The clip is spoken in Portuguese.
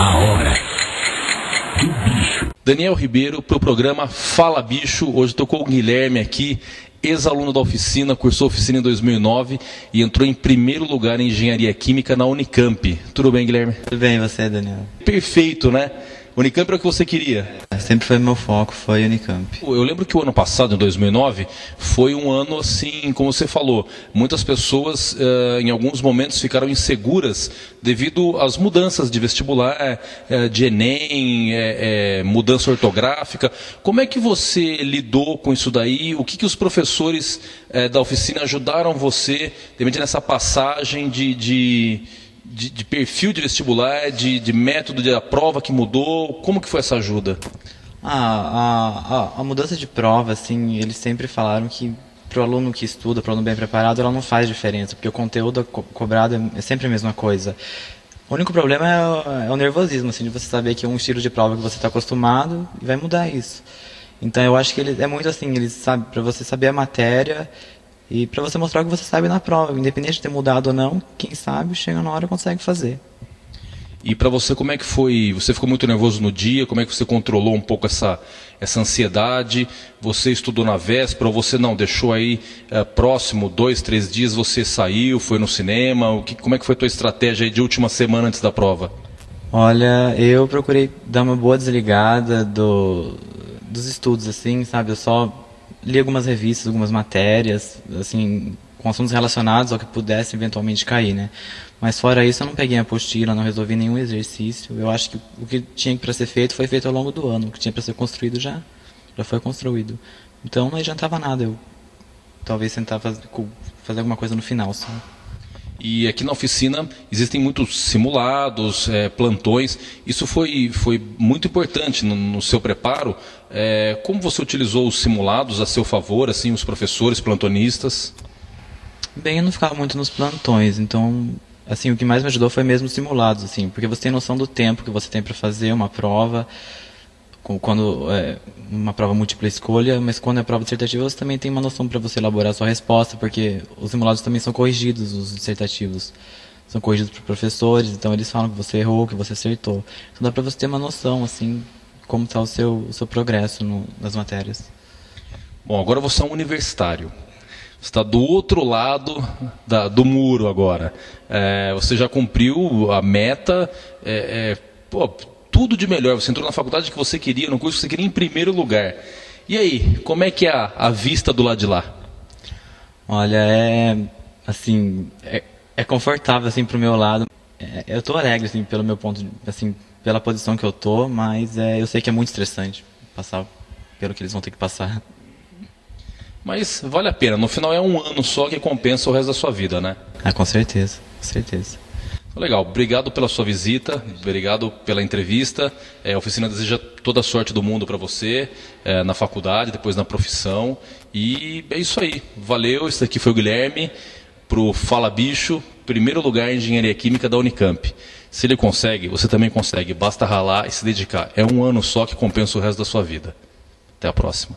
A hora do bicho. Daniel Ribeiro para o programa Fala Bicho. Hoje estou com o Guilherme aqui, ex-aluno da oficina, cursou oficina em 2009 e entrou em primeiro lugar em Engenharia Química na Unicamp. Tudo bem, Guilherme? Tudo bem, e você, Daniel? Perfeito, né? Unicamp era o que você queria? Sempre foi meu foco, foi Unicamp. Eu lembro que o ano passado, em 2009, foi um ano assim, como você falou, muitas pessoas em alguns momentos ficaram inseguras devido às mudanças de vestibular, de Enem, mudança ortográfica. Como é que você lidou com isso daí? O que os professores da oficina ajudaram você, de repente, nessa passagem de perfil de vestibular, de método da prova que mudou? Como que foi essa ajuda? A mudança de prova, assim, eles sempre falaram que para o aluno que estuda, para o aluno bem preparado, ela não faz diferença, porque o conteúdo cobrado é sempre a mesma coisa. O único problema é o nervosismo, assim, de você saber que é um estilo de prova que você está acostumado e vai mudar isso. Então eu acho que é muito assim, eles sabem, para você saber a matéria e para você mostrar o que você sabe na prova, independente de ter mudado ou não, quem sabe chega na hora e consegue fazer. E para você, como é que foi? Você ficou muito nervoso no dia? Como é que você controlou um pouco essa ansiedade? Você estudou na véspera ou você não? Deixou aí próximo, 2, 3 dias, você saiu, foi no cinema? Como é que foi a tua estratégia aí de última semana antes da prova? Olha, eu procurei dar uma boa desligada dos estudos, assim, sabe? Eu só li algumas revistas, algumas matérias, assim, com assuntos relacionados ao que pudesse eventualmente cair, né? Mas fora isso, eu não peguei a apostila, não resolvi nenhum exercício. Eu acho que o que tinha para ser feito foi feito ao longo do ano. O que tinha para ser construído já foi construído. Então não adiantava nada eu talvez tentar fazer alguma coisa no final só. E aqui na oficina existem muitos simulados, plantões. Isso foi muito importante no seu preparo. Como você utilizou os simulados a seu favor, assim, os professores, plantonistas? Bem, eu não ficava muito nos plantões, então, assim, o que mais me ajudou foi mesmo os simulados, assim, porque você tem noção do tempo que você tem para fazer uma prova, quando uma prova múltipla escolha, mas quando é prova dissertativa você também tem uma noção para você elaborar a sua resposta, porque os simulados também são corrigidos, os dissertativos são corrigidos por professores, então eles falam que você errou, que você acertou. Então dá para você ter uma noção, assim, como está o seu progresso nas matérias. Bom, agora você é um universitário. Você está do outro lado do muro agora. Você já cumpriu a meta. Tudo de melhor. Você entrou na faculdade que você queria, no curso que você queria em primeiro lugar. E aí, como é que é a vista do lado de lá? Olha, é confortável assim pro meu lado. Eu estou alegre assim pelo meu ponto, assim, pela posição que eu tô, mas eu sei que é muito estressante passar pelo que eles vão ter que passar. Mas vale a pena. No final é um ano só que compensa o resto da sua vida, né? Com certeza, com certeza. Legal, obrigado pela sua visita, obrigado pela entrevista. A oficina deseja toda a sorte do mundo para você, na faculdade, depois na profissão. E é isso aí, valeu. Esse aqui foi o Guilherme, para o Fala Bicho, primeiro lugar em Engenharia Química da Unicamp. Se ele consegue, você também consegue, basta ralar e se dedicar. É um ano só que compensa o resto da sua vida. Até a próxima.